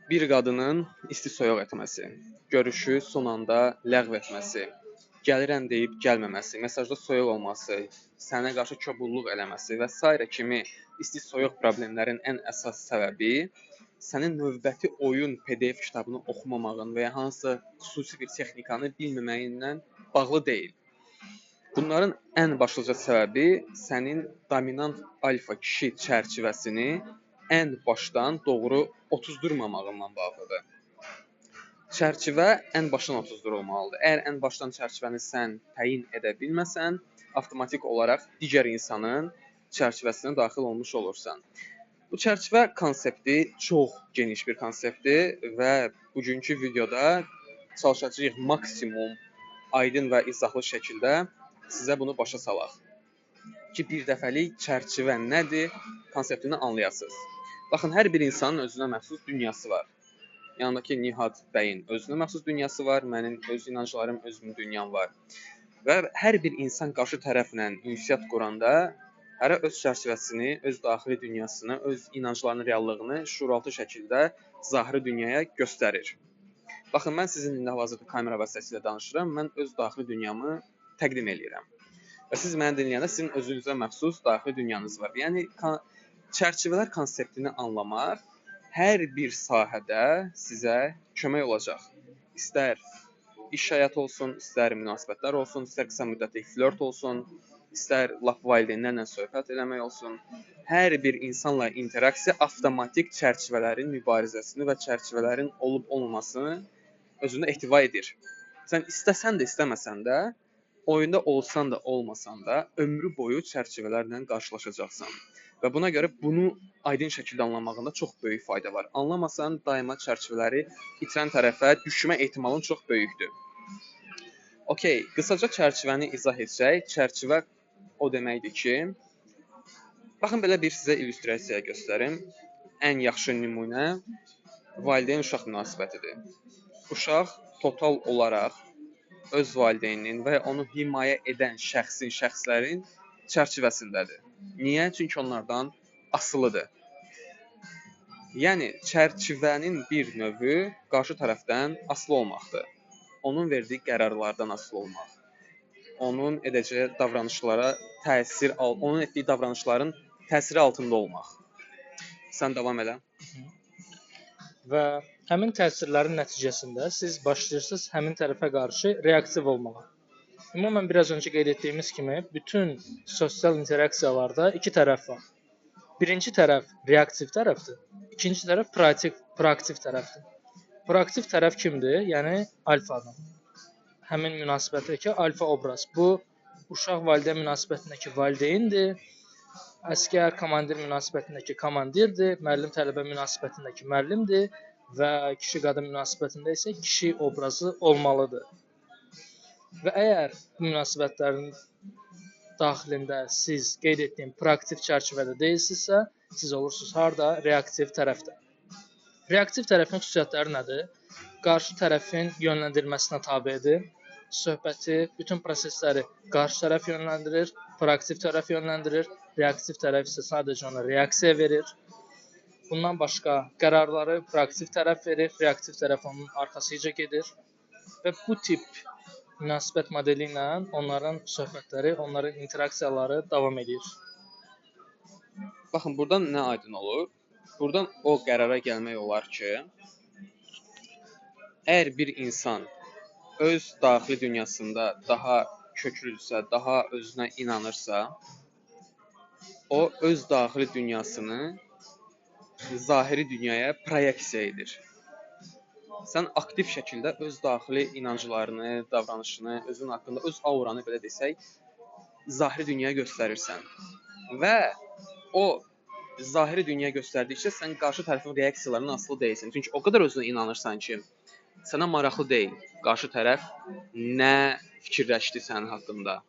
Bir qadının isti-soyuq etməsi, görüşü son anda ləğv etməsi, gəlirəm deyib gəlməməsi, mesajda soyuq olması, sənə qarşı kobudluq eləməsi və s. kimi isti-soyuq problemlərin ən əsas səbəbi sənin növbəti oyun PDF kitabını oxumamağın və ya hansısa xüsusi bir texnikanı bilməməyindən bağlı deyil. Bunların ən başlıca səbəbi sənin dominant alfa kişi çərçivəsini ən başdan doğru otuzdurmamağından bağlıdır. Çərçivə ən başdan otuzdurulmalıdır. Əgər ən başdan çərçivəni sən təyin edə bilməsən, avtomatik olaraq digər insanın çərçivəsinə daxil olmuş olursan. Bu çərçivə konsepti çox geniş bir konseptdir və bugünkü videoda çalışacağıq maksimum aydın və izahlı şəkildə sizə bunu başa salaq ki, bir dəfəlik çərçivə nədir, konseptini anlayasınız. Baxın, hər bir insanın özünə məxsus dünyası var. Yanındakı Nihat bəyin özünə məxsus dünyası var, mənim öz inanclarım, özümün dünyam var. Və hər bir insan qarşı tərəflə ünsiyyət quranda hərə öz çərçivəsini, öz daxili dünyasını, öz inanclarının reallığını şuuraltı şəkildə zahiri dünyaya göstərir. Baxın, mən sizinlə hal-hazırda kamera vasitəsilə danışıram, mən öz daxili dünyamı təqdim edirəm. Və siz məni dinləyəndə sizin özünüzə məxsus daxili dünyanız var. Yəni, çərçivələr konseptini anlamaq hər bir sahədə sizə kömək olacaq. İstər iş həyatı olsun, istər münasibətlər olsun, istər qısa müddətli flört olsun, istər lap valideynlərlə söhbət eləmək olsun. Hər bir insanla interaksiya avtomatik çərçivələrin mübarizəsini və çərçivələrin olub-olmamasını özündə ehtiva edir. Sən istəsən də, istəməsən də, oyunda olsan da, olmasan da, ömrü boyu çərçivələrlə qarşılaşacaqsan. Və buna görə bunu aydın şəkildə anlamağında çox böyük fayda var. Anlamasan, daima çərçivələri itirən tərəfə düşmə ehtimalın çox böyükdür. Okey, qısaca çərçivəni izah etsək, çərçivə o deməkdir ki, baxın, belə bir sizə illüstrasiya göstərim. Ən yaxşı nümunə valideyn-uşaq münasibətidir. Uşaq total olaraq öz valideyninin və ya onu himayə edən şəxslərin çərçivəsindədir. Niyə? Çünki onlardan asılıdır. Yəni, çərçivənin bir növü qarşı tərəfdən asılı olmaqdır. Onun verdiyi qərarlardan asılı olmaq. Onun edəcəyi davranışlara onun etdiyi davranışların təsiri altında olmaq. Sən davam elə. Və həmin təsirlərin nəticəsində siz başlayırsınız həmin tərəfə qarşı reaktiv olmağa. Ümumən biraz öncə qeyd etdiyimiz kimi bütün sosial interaksiyalarda iki tərəf var. Birinci tərəf reaktiv tərəfdir, ikinci tərəf proaktiv tərəfdir. Proaktiv tərəf kimdir? Yəni alfa adam. Həmin münasibətdəki alfa obraz. Bu uşaq valideyn münasibətindəki valideyndir. Əsgər komandir münasibətindəki komandirdir, müəllim tələbə münasibətindəki müəllimdir və kişi qadın münasibətində isə kişi obrazı olmalıdır. Və əgər bu münasibətlərin daxilində siz qeyd etdiyim proaktiv çərçivədə deyilsinizsə, siz olursunuz harda? Reaktiv tərəfdə. Reaktiv tərəfin xüsusiyyətləri nədir? Qarşı tərəfin yönləndirilməsinə tabedir. Söhbəti, bütün prosesləri qarşı tərəf yönləndirir, proaktiv tərəf yönləndirir, reaktiv tərəf isə sadəcə ona reaksiya verir. Bundan başqa qərarları proaktiv tərəf verir, reaktiv tərəf onun arxasıca gedir və bu tip münasibət modeli ilə onların söhbətləri, onların interaksiyaları davam edir. Baxın, buradan nə aydın olur? Buradan o qərara gəlmək olar ki, əgər bir insan öz daxili dünyasında daha köklüdürsə, daha özünə inanırsa, o öz daxili dünyasını zahiri dünyaya proyeksiya edir. Sən aktiv şəkildə öz daxili inanclarını, davranışını, özün haqqında, öz auranı belə desək, zahiri dünyaya göstərirsən. Və o zahiri dünyaya göstərdikcə sən qarşı tərəfin reaksiyalarından asılı deyilsən. Çünki o qədər özünə inanırsan ki, sənə maraqlı deyil qarşı tərəf nə fikirləşdi sənin haqqında.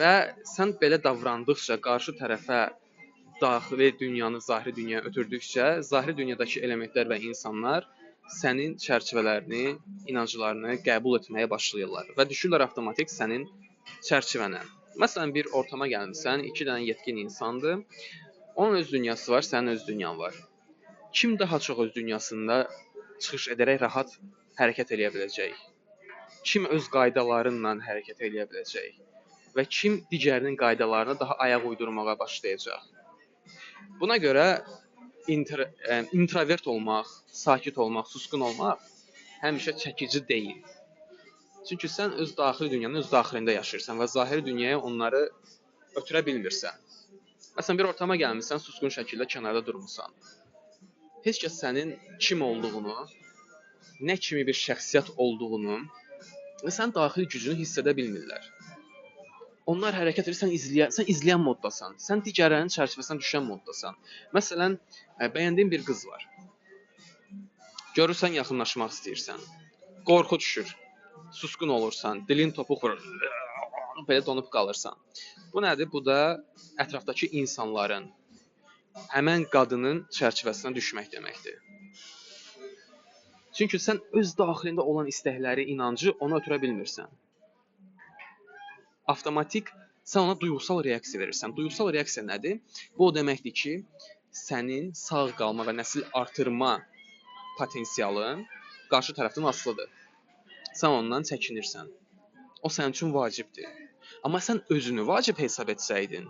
Və sən belə davrandıqca, qarşı tərəfə daxili dünyanı zahiri dünyaya ötürdükcə, zahiri dünyadakı elementlər və insanlar sənin çərçivələrini, inanclarını qəbul etməyə başlayırlar və düşürlər avtomatik sənin çərçivənə. Məsələn, bir ortama gəlmisən, 2 dənə yetkin insandır, onun öz dünyası var, sənin öz dünyan var. kim daha çox öz dünyasında çıxış edərək rahat hərəkət eləyə biləcək? Kim öz qaydalarıyla hərəkət eləyə biləcək? Və kim digərinin qaydalarına daha ayaq uydurmağa başlayacaq? Buna görə introvert olmaq, sakit olmaq, susqun olmaq həmişə çəkici deyil. Çünki sən öz daxili dünyanın öz daxilində yaşayırsan və zahiri dünyaya onları ötürə bilmirsən. Məsələn, bir ortama gəlmisən, susqun şəkildə kənarda durmusan. Heç kəs sənin kim olduğunu, nə kimi bir şəxsiyyət olduğunu və sənin daxili gücünü hiss edə bilmirlər. Onlar hərəkət edir, sən izləyən moddasan. Sən digərlərinin çərçivəsinə düşən moddasan. Məsələn, bəyəndiyin bir qız var. Görürsən, yaxınlaşmaq istəyirsən. Qorxu düşür. Susqun olursan, dilin topuq vurur. Belə donub qalırsan. Bu nədir? Bu da ətrafdakı insanların həmən qadının çərçivəsinə düşmək deməkdir. Çünki sən öz daxilində olan istəkləri, inancı ona ötürə bilmirsən. Avtomatik sən ona duyğusal reaksiya verirsən. Duyğusal reaksiya nədir? Bu o deməkdir ki, sənin sağ qalma və nəsil artırma potensialın qarşı tərəfdən asılıdır. Sən ondan çəkinirsən. O sənin üçün vacibdir. Amma sən özünü vacib hesab etsəydin,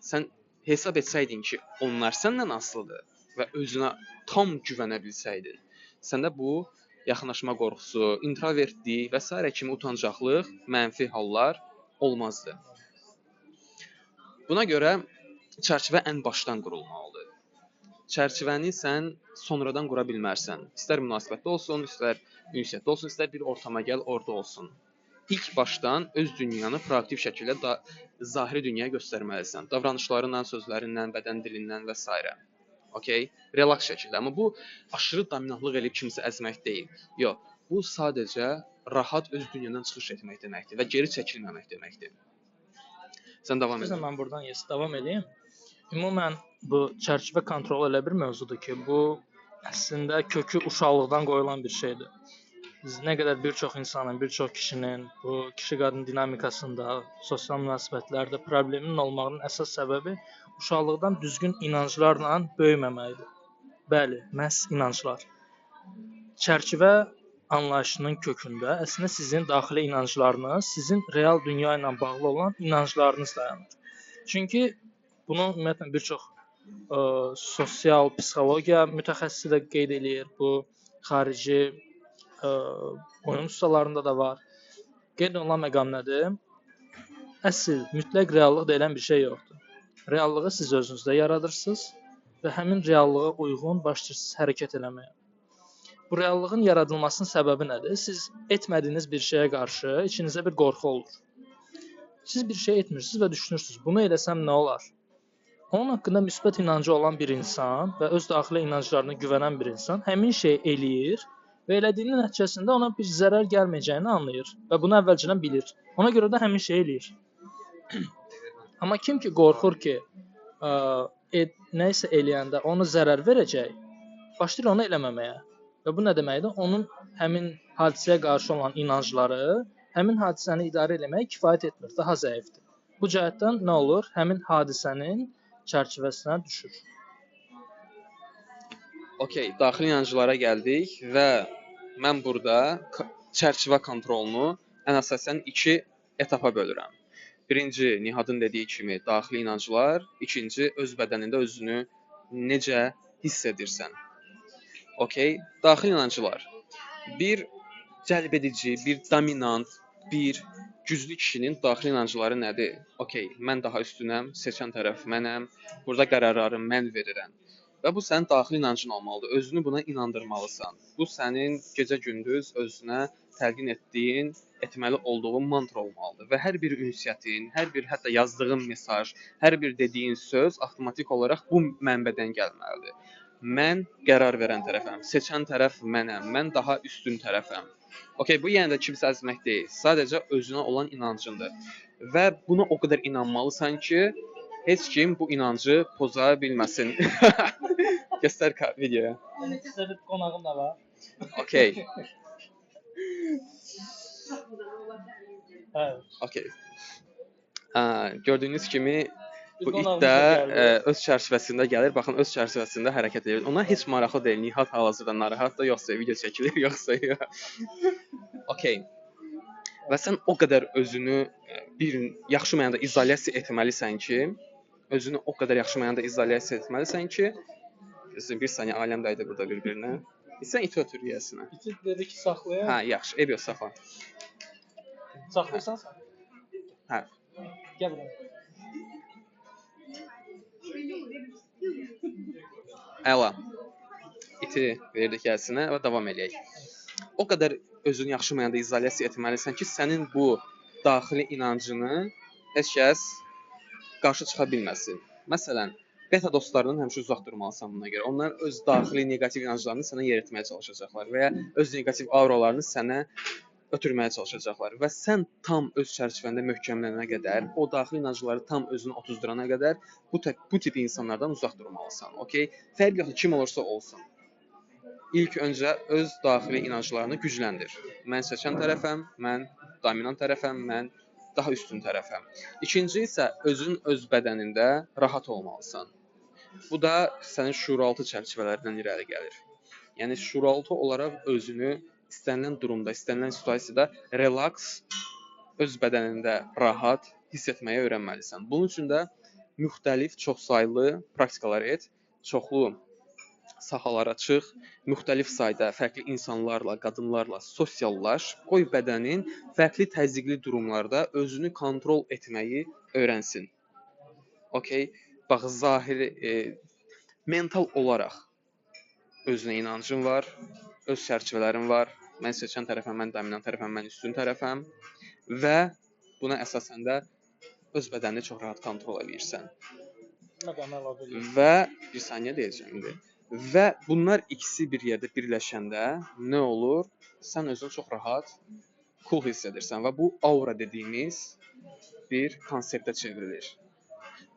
sən hesab etsəydin ki, onlar səndən asılıdır və özünə tam güvənə bilsəydin, səndə bu yaxınlaşma qorxusu, introvertlik və s. kimi utancaqlıq, mənfi hallar olmazdı. Buna görə çərçivə ən başdan qurulmalıdır. Çərçivəni sən sonradan qura bilmərsən. İstər münasibətdə olsun, istər ünsiyyətdə olsun, istər bir ortama gəl, orada olsun. İlk başdan öz dünyanı proaktiv şəkildə zahiri dünyaya göstərməlisən. Davranışlarından, sözlərindən, bədən dilindən və s. Okay? Relaks şəkildə. Amma bu aşırı dominantlıq eləyib kimsə əzmək deyil. Yox, bu sadəcə rahat öz dünyadan çıxış etmək deməkdir və geri çəkilməmək deməkdir. Sən davam et. Mən buradan davam edeyim. Ümumən bu çərçivə kontrol elə bir mövzudur ki, bu əslində kökü uşaqlıqdan qoyulan bir şeydir. Biz nə qədər bir çox insanın, bir çox kişinin bu kişi-qadın dinamikasında, sosial münasibətlərdə problemin olmağının əsas səbəbi uşaqlıqdan düzgün inanclarla böyüməməkdir. Bəli, məhz inanclar. Çərçivə anlayışının kökündə əslində sizin daxili inanclarınız, sizin real dünya ilə bağlı olan inanclarınız dayanır. Çünki bunu ümumiyyətlə bir çox sosial psixologiya mütəxəssisi də qeyd eləyir. Bu xarici oyun ustalarında da var. Qeyd olunan məqam nədir? Əsl, mütləq reallıq deyilən bir şey yoxdur. Reallığı siz özünüzdə yaradırsınız və həmin reallığa uyğun başlayırsınız hərəkət eləməyə. Bu reallığın yaradılmasının səbəbi nədir? Siz etmədiyiniz bir şeyə qarşı içinizdə bir qorxu olur. Siz bir şey etmirsiniz və düşünürsünüz, bunu eləsəm nə olar? Onun haqqında müsbət inancı olan bir insan və öz daxili inanclarına güvənən bir insan həmin şeyi eləyir və elədiyinin nəticəsində ona bir zərər gəlməyəcəyini anlayır və bunu əvvəlcədən bilir. Ona görə də həmin şeyi eləyir. Amma kim ki qorxur ki, nəyisə eləyəndə onu zərər verəcək, başlayır onu eləməməyə. Və bu nə deməkdir? Onun həmin hadisəyə qarşı olan inancları həmin hadisəni idarə etməyə kifayət etmir, daha zəifdir. Bu cəhətdən nə olur? Həmin hadisənin çərçivəsinə düşür. Okay, daxili inanclara gəldik və mən burada çərçivə kontrolunu ən əsasən 2 etapa bölürəm. Birinci, Nihadın dediyi kimi daxili inanclar, ikinci, öz bədənində özünü necə hiss edirsən. Okay, daxili inanclar. Bir cəlbedici, bir dominant, bir güclü kişinin daxili inancları nədir? Okay, mən daha üstünəm, seçən tərəf mənəm, burada qərarları mən verirəm. Və bu sənin daxili inancın olmalıdır. Özünü buna inandırmalısan. Bu sənin gecə-gündüz özünə təlqin etdiyin, etməli olduğun mantra olmalıdır. Və hər bir ünsiyyətin, hər bir hətta yazdığın mesaj, hər bir dediyin söz avtomatik olaraq bu mənbədən gəlməlidir. Mən qərar verən tərəfəm, seçən tərəf mənəm, mən daha üstün tərəfəm. Okay, bu yəni də kimsə əzmək deyil, sadəcə özünə olan inancındır. Və buna o qədər inanmalısan ki, heç kim bu inancı poza bilməsin. Göstər videoya. Sizə bir qonağım da var. Okay. Evet. Okay. Gördüyünüz kimi Bu it də öz çərçivəsində gəlir. Baxın, öz çərçivəsində hərəkət edir. Ona heç maraqlı deyil. Nihat hal-hazırda narahatdır, yoxsa video çəkilir, yoxsa yox. Okay. Və sən o qədər özünü bir yaxşı mənada izolyasiya etməlisən ki, bir saniyə aləm dəydi burada bir-birinə. Sən iti ötür yəsinə. İti dedi ki, saxlayaq. Hə, yaxşı. Ev yox, saxla. Saxlayırsan sən? Hə. Gəl buraya. Əla. İti verdik yəsinə və davam eləyək. O qədər özünü yaxşı mənada izolyasiya etməlisən ki, sənin bu daxili inancını heç kəs qarşı çıxa bilməsin. Məsələn, beta dostlarından həmişə uzaq durmalısan buna görə. Onlar öz daxili neqativ inanclarını sənə yeritməyə çalışacaqlar və ya öz neqativ auralarını sənə ötürməyə çalışacaqlar və sən tam öz çərçivəndə möhkəmlənənə qədər, o daxili inancları tam özünə otuzdurana qədər bu tip insanlardan uzaq durmalısan. Okay? Fərq yoxdur, kim olursa olsun. İlk öncə öz daxili inanclarını gücləndir. Mən seçən tərəfəm, mən dominant tərəfəm, mən daha üstün tərəfəm. İkinci isə özün öz bədənində rahat olmalısan. Bu da sənin şuuraltı çərçivələrindən irəli gəlir. Yəni şuuraltı olaraq özünü istənilən durumda, istənilən situasiyada relax, öz bədənində rahat hiss etməyə öyrənməlisən. Bunun üçün də müxtəlif, çoxsaylı praktikalar et, çoxlu sahalara çıx, müxtəlif sayda fərqli insanlarla, qadınlarla sosiallaş, qoy bədənin fərqli təzyiqli durumlarda özünü kontrol etməyi öyrənsin. Okay? Bax, zahiri, mental olaraq özünə inancın var, öz çərçivələrin var. Mən seçən tərəfəm, mən dominant tərəfəm, mən üstün tərəfəm və buna əsasən də öz bədənini çox rahat kontrol edirsən. Və bir saniyə deyəcəm indi. Və bunlar ikisi bir yerdə birləşəndə nə olur? Sən özünü çox rahat, cool hiss edirsən və bu aura dediyimiz bir konseptə çevrilir.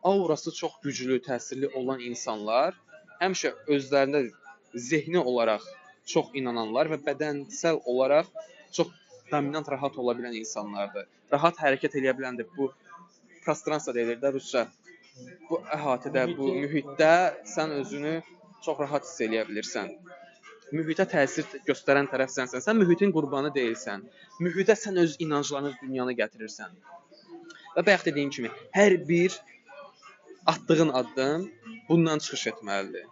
Aurası çox güclü, təsirli olan insanlar həmişə özlərində zehni olaraq çox inananlar və bədənsəl olaraq çox dominant, rahat ola bilən insanlardır. Rahat hərəkət edə biləndir. Bu prostransiya deyilir də rusca. Bu əhatədə, bu mühitdə sən özünü çox rahat hiss edə bilirsən. Mühitə təsir göstərən tərəf sənsən. Sən mühitin qurbanı deyilsən. Mühitə sən öz inanclarını, öz dünyanı gətirirsən. Və bayaq dediyim kimi, hər bir atdığın addım bundan çıxış etməlidir.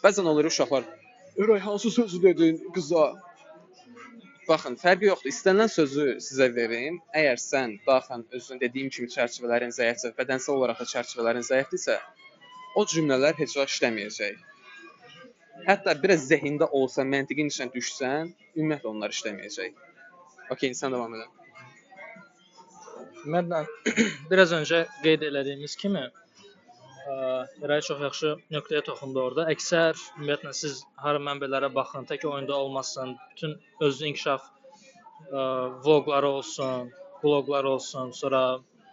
Bəzən olur uşaqlar, "Öray, hansı sözü dedin qıza?" Baxın, fərqi yoxdur. İstənilən sözü sizə verim. Əgər sən daxilən özün dediyim kimi çərçivələrin zəifsə, bədənsəl olaraq da çərçivələrin zəifdirsə, o cümlələr heç vaxt işləməyəcək. Hətta biraz zehində olsa, məntiqin içinə düşsən, ümumiyyətlə onlar işləməyəcək. Okay, sən davam edin. Ümumiyyətlə, biraz öncə qeyd elədiyimiz kimi, Eray çox yaxşı nöqtəyə toxundu orada. Əksər, ümumiyyətlə, siz hər mənbələrə baxın, tək oyunda olmasın, bütün özünü inkişaf vloqları olsun, bloqlar olsun, sonra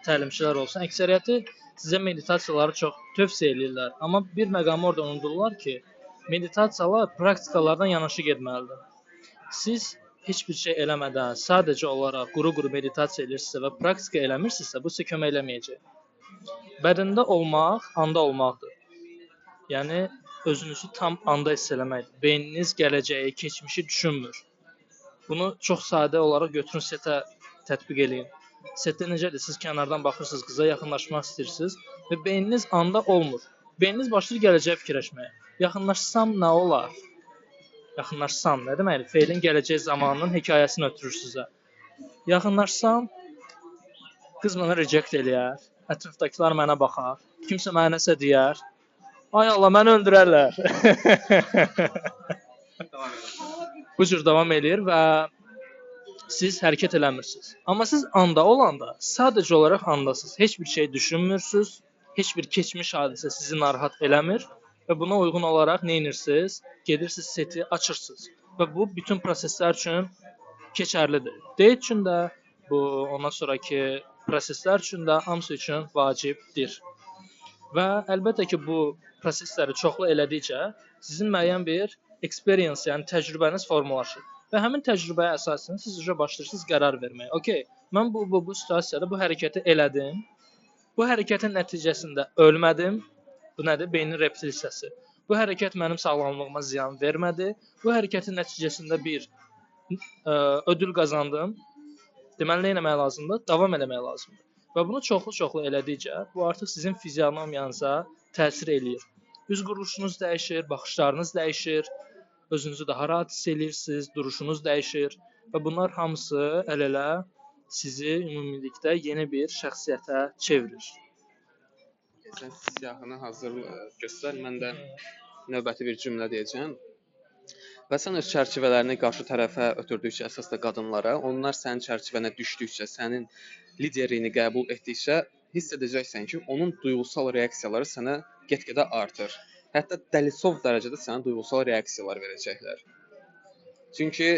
təlimçilər olsun. Əksəriyyəti sizə meditasiyaları çox tövsiyə edirlər. Amma bir məqamı orada unudurlar ki, meditasiyalar praktikalardan yanaşı getməlidir. Siz heç bir şey eləmədən, sadəcə olaraq quru-quru meditasiya edirsinizsə və praktika eləmirsinizsə, bu sizə kömək eləməyəcək. Bədəndə olmaq, anda olmaqdır. Yəni, özünüzü tam anda hiss eləməkdir. Beyniniz gələcəyi, keçmişi düşünmür. Bunu çox sadə olaraq götürün setə tətbiq eləyin. Setdə necədir? Siz kənardan baxırsınız, qıza yaxınlaşmaq istəyirsiniz və beyniniz anda olmur. Beyniniz başlayır gələcəyə fikirləşməyə. Yaxınlaşsam nə olar? Yaxınlaşsam nə deməkdir? Feilin gələcək zamanının hekayəsini ötürür sizə. Yaxınlaşsam, qız mənə reject eləyər. Ətrafdakılar mənə baxar. Kimsə mənə nəsə deyər. Ay Allah, məni öldürərlər. Bu cür davam eləyir və siz hərəkət eləmirsiniz. Amma siz anda olanda sadəcə olaraq andasınız. Heç bir şey düşünmürsünüz. Heç bir keçmiş hadisə sizi narahat eləmir və buna uyğun olaraq nə edirsiniz? Gedirsiniz, seti açırsınız. Və bu bütün proseslər üçün keçərlidir. Date üçün də, bu ondan sonraki proseslər üçün də hamısı üçün vacibdir. Və əlbəttə ki, bu prosesləri çoxlu elədikcə sizin müəyyən bir experience, yəni təcrübəniz formalaşır. Və həmin təcrübəyə əsasən siz başlayırsınız qərar verməyə. Okay, mən bu situasiyada bu hərəkəti elədim Bu hərəkətin nəticəsində ölmədim. Bu nədir? Beynin reptil hissəsi. Bu hərəkət mənim sağlamlığıma ziyan vermədi. Bu hərəkətin nəticəsində bir ödül qazandım. Deməli, nə etmək lazımdır? Davam etmək lazımdır. Və bunu çoxlu elədikcə, bu artıq sizin fizionomiyanıza təsir eləyir. Üz quruluşunuz dəyişir, baxışlarınız dəyişir, özünüzü daha rahat hiss edirsiniz, duruşunuz dəyişir və bunlar hamısı əl-ələ sizi ümumilikdə yeni bir şəxsiyyətə çevirir. Sən siyahını hazır göstər, mən də növbəti bir cümlə deyəcəm. Və sən öz çərçivələrini qarşı tərəfə ötürdükcə, əsas da qadınlara, onlar sənin çərçivənə düşdükcə, sənin liderliyini qəbul etdikcə hiss edəcəksən ki, onun duyğusal reaksiyaları sənə get-gedə artır. Hətta dəlisov dərəcədə sənə duyğusal reaksiyalar verəcəklər. Çünki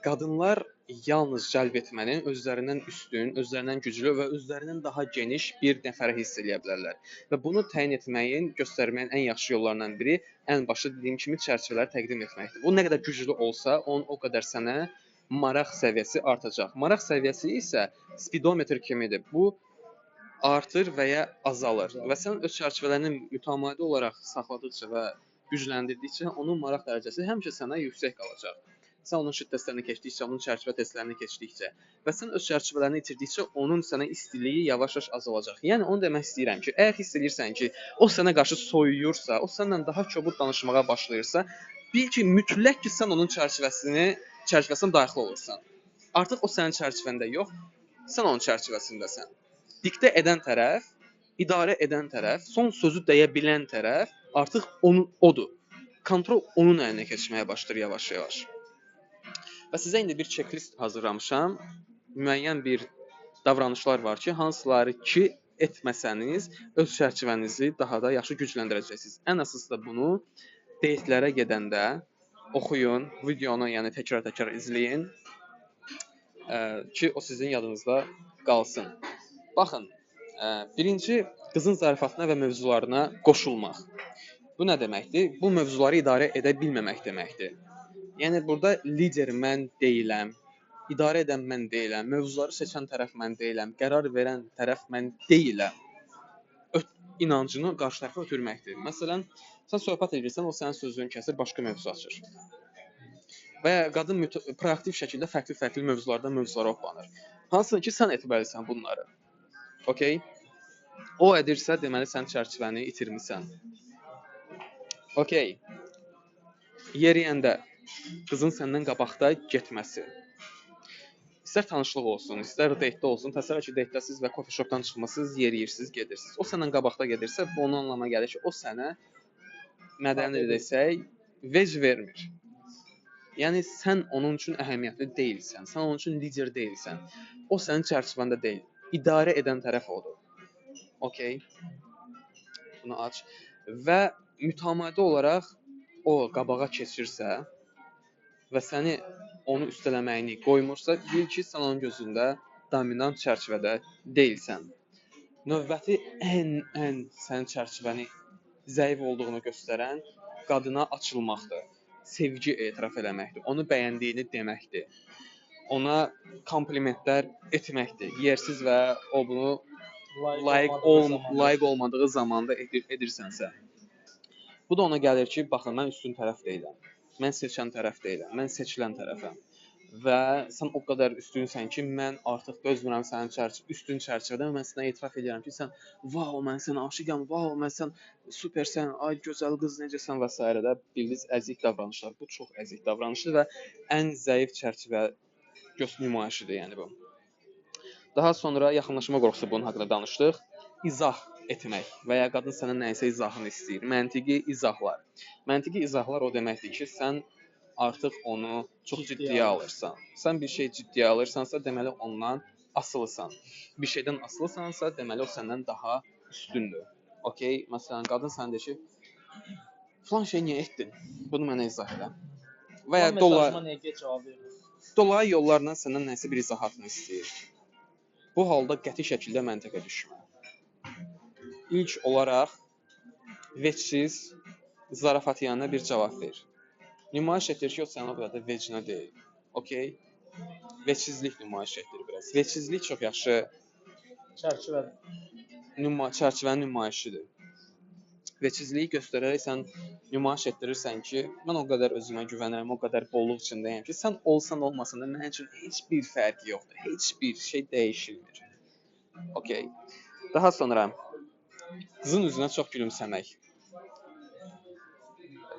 qadınlar yalnız cəlb etmənin özlərindən üstün, özlərindən güclü və özlərindən daha geniş bir nəfərə hiss edə bilərlər. Və bunu təyin etməyin, göstərməyin ən yaxşı yollarından biri ən başda dediyim kimi çərçivələri təqdim etməkdir. Bu nə qədər güclü olsa, onun o qədər sənə maraq səviyyəsi artacaq. Maraq səviyyəsi isə spidometr kimidir. Bu artır və ya azalır. Və sən öz çərçivələrini mütəmadi olaraq saxladıqca və gücləndirdikcə onun maraq dərəcəsi həmişə sənə yüksək qalacaq. Sən onun şit testlərini keçdikcə, onun çərçivə testlərini keçdikcə və sən öz çərçivələrini itirdikcə onun sənə istiliyi yavaş-yavaş azalacaq. Yəni onu demək istəyirəm ki, əgər hiss edirsən ki, o sənə qarşı soyuyursa, o səninlə daha kobud danışmağa başlayırsa, bil ki, mütləq ki, sən onun çərçivəsinə daxil olursan. Artıq o sənin çərçivəndə yox, sən onun çərçivəsindəsən. Diktə edən tərəf, idarə edən tərəf, son sözü deyə bilən tərəf artıq odur. Kontrol onun əlinə keçməyə başlayır yavaş-yavaş. Və sizə indi bir checklist hazırlamışam. Müəyyən bir davranışlar var ki, hansıları ki etməsəniz öz çərçivənizi daha da yaxşı gücləndirəcəksiniz. Ən əsası da bunu deytlərə gedəndə oxuyun, videonu, yəni təkrar-təkrar izləyin ki, o sizin yadınızda qalsın. Baxın, birinci qızın zarafatına və mövzularına qoşulmaq. Bu nə deməkdir? Bu mövzuları idarə edə bilməmək deməkdir. Yəni burada lider mən deyiləm, idarə edən mən deyiləm, mövzuları seçən tərəf mən deyiləm, qərar verən tərəf mən deyiləm. İnancını qarşı tərəfə ötürməkdir. Məsələn, sən söhbət edirsən, o sənin sözünü kəsir, başqa mövzu açır. Və ya qadın proaktiv şəkildə fərqli mövzulara hoppanır. Hansını ki, sən etməlisən bunları. Okay? O edirsə, deməli sən çərçivəni itirmisən. Okay. Yeriyəndə qızın səndən qabaqda getməsi. İstər tanışlıq olsun, istər deytdə olsun, təsəvvür ki, deytdəsiz və coffee shopdan çıxmısınız, yeriyirsiniz, gedirsiniz. O səndən qabaqda gedirsə, bu onun anlamına gəlir ki, o sənə mədəni desək, vec vermir. Yəni sən onun üçün əhəmiyyətli deyilsən, sən onun üçün lider deyilsən. O sənin çərçivəndə deyil. İdarə edən tərəf odur. Okay? Bunu aç. Və mütəmadi olaraq o qabağa keçirsə və səni onu üstələməyini qoymursa, bil ki, sən onun gözündə dominant çərçivədə deyilsən. Növbəti ən sənin çərçivəni zəif olduğunu göstərən qadına açılmaqdır. Sevgi etiraf eləməkdir. Onu bəyəndiyini deməkdir. Ona komplimentlər etməkdir. Yersiz və o bunu layiq olmadığı zamanda edirsənsə. Bu da ona gəlir ki, baxın, mən üstün tərəf deyiləm. Mən seçən tərəf deyiləm. Mən seçilən tərəfəm. Və sən o qədər üstünsən ki, mən artıq dözmürəm sənin üstün çərçivədən. Mən sənə etiraf edirəm ki, sən vau, mən sənə aşiqəm, vau, mən sən supersən, ay gözəl qız necəsən və s. də bildiniz əzik davranışlar. Bu çox əzik davranışdır və ən zəif çərçivə nümayişidir, yəni bu. Daha sonra yaxınlaşma qorxusu bunun haqqında danışdıq. İzah etmək və ya qadın səndən nəyisə izahını istəyir. Məntiqi izahlar. Məntiqi izahlar o deməkdir ki, sən artıq onu çox ciddiyə alırsan. Sən bir şey ciddiyə alırsansa, deməli ondan asılısan. Bir şeydən asılısansa, deməli o səndən daha üstündür. Okay? Məsələn, qadın sənə deyir ki, falan şey niyə etdin? Bunu mənə izah elə. Və ya dolayı yollarla səndən nəyisə bir izahatını istəyir. Bu halda qəti şəkildə məntiqə düşmə. İlk olaraq vecsiz zarafatyanə bir cavab ver. Nümayiş etdir ki, o sənin o qədər də vecinə deyil. Okay? Vecsizlik nümayiş etdir biraz. Vecsizlik çox yaxşı çərçivənin nümayişidir. Veçizliyi göstərərək sən nümayiş etdirirsən ki, mən o qədər özümə güvənirəm, o qədər bolluq içindəyəm ki, sən olsan olmasan da mənim üçün heç bir fərqi yoxdur. Heç bir şey dəyişilmir. Okay. Daha sonra qızın üzünə çox gülümsəmək.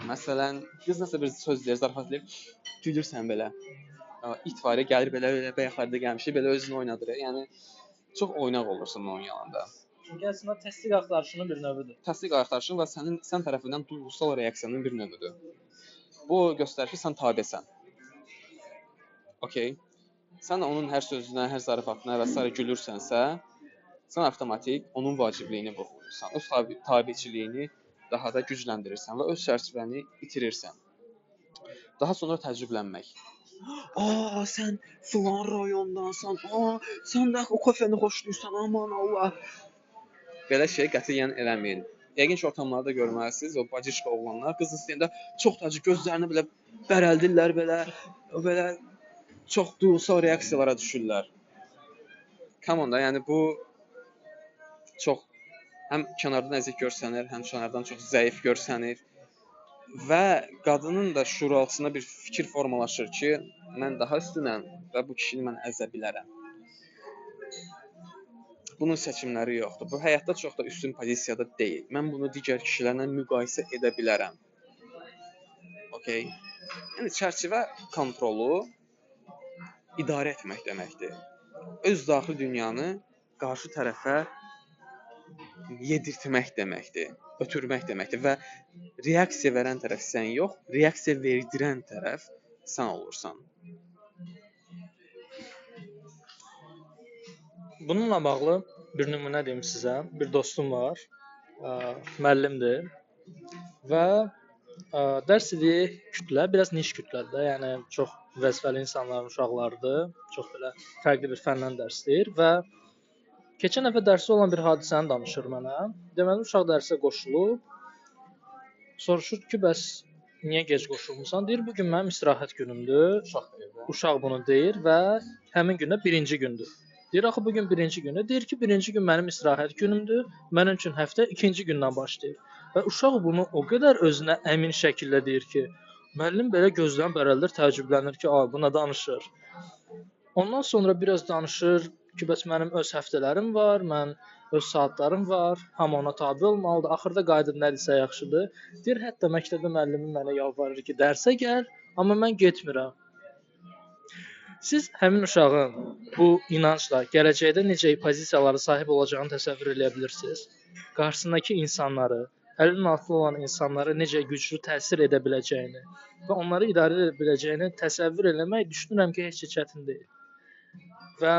Məsələn, qız nəsə bir söz deyir, zarafat eləyir, gülürsən belə. İt var ya, gəlir belə bayaqlarda gəlmişdi, belə özünü oynadır. Yəni çox oynaq olursan onun yanında. Çünki əslində təsdiq axtarışının bir növüdür. Təsdiq axtarışın və sən tərəfindən duyğusal reaksiyanın bir növüdür. Bu göstərir ki, sən tabesən. Okay. Sən onun hər sözünə, hər zarafatına və s. gülürsənsə, sən avtomatik onun vacibliyini vurğulayırsan. Öz tabeçiliyini daha da gücləndirirsən və öz çərçivəni itirirsən. Daha sonra təəccüblənmək. Sən filan rayondansan. Sən də o kofeni xoşlayırsan. Aman Allah. Belə şey qətiyyən eləməyin. Yəqin ki, ortamlarda görməlisiniz, o bacışqa oğlanlar qız istəyəndə çox təəccüb gözlərini belə bərəldirlər, belə çox duyğusal reaksiyalara düşürlər. Come on da, yəni bu çox həm kənardan əzik görsənir, həm kənardan çox zəif görsənir və qadının da şüuraltısında bir fikir formalaşır ki, mən daha üstünəm və bu kişini mən əzə bilərəm. Bunun seçimləri yoxdur. Bu həyatda çox da üstün pozisiyada deyil. Mən bunu digər kişilərlə müqayisə edə bilərəm. Okay. Yəni çərçivə kontrolu idarə etmək deməkdir. Öz daxili dünyanı qarşı tərəfə yedirtmək deməkdir, ötürmək deməkdir və reaksiya verən tərəf sən yox, reaksiya verdirən tərəf sən olursan. Bununla bağlı bir nümunə deyim sizə. Bir dostum var, müəllimdir və dərs dediyi kütlə biraz niş kütlədir. Yəni çox vəzifəli insanların uşaqlarıdır. Çox belə fərqli bir fəndən dərs deyir və keçən dəfə dərsi olan bir hadisəni danışır mənə. Deməli uşaq dərsə qoşulub, soruşur ki, bəs niyə gec qoşulmusan? Deyir, bu gün mənim istirahət günümdür. Uşaq bunu deyir və həmin gündə birinci gündür. Deyir, axı bu gün birinci gündür. Deyir ki, birinci gün mənim istirahət günümdür. Mənim üçün həftə ikinci gündən başlayır. Və uşaq bunu o qədər özünə əmin şəkildə deyir ki, müəllim belə gözdən bərəldir, təəccüblənir ki, bu nə danışır. Ondan sonra biraz danışır ki, bəs mənim öz həftələrim var, mən öz saatlarım var, hamı ona tabe olmalıdır. Axırda qayıdıb nə desə yaxşıdır. Deyir, hətta məktəbdə müəllimim mənə yalvarır ki, dərsə gəl, amma mən getmirəm. Siz həmin uşağın bu inancla gələcəkdə necə pozisiyalara sahib olacağını təsəvvür edə bilirsiniz. Qarşısındakı insanları, əlinin altında olan insanlara necə güclü təsir edə biləcəyini və onları idarə edə biləcəyini təsəvvür eləmək düşünürəm ki, heç də çətin deyil. Və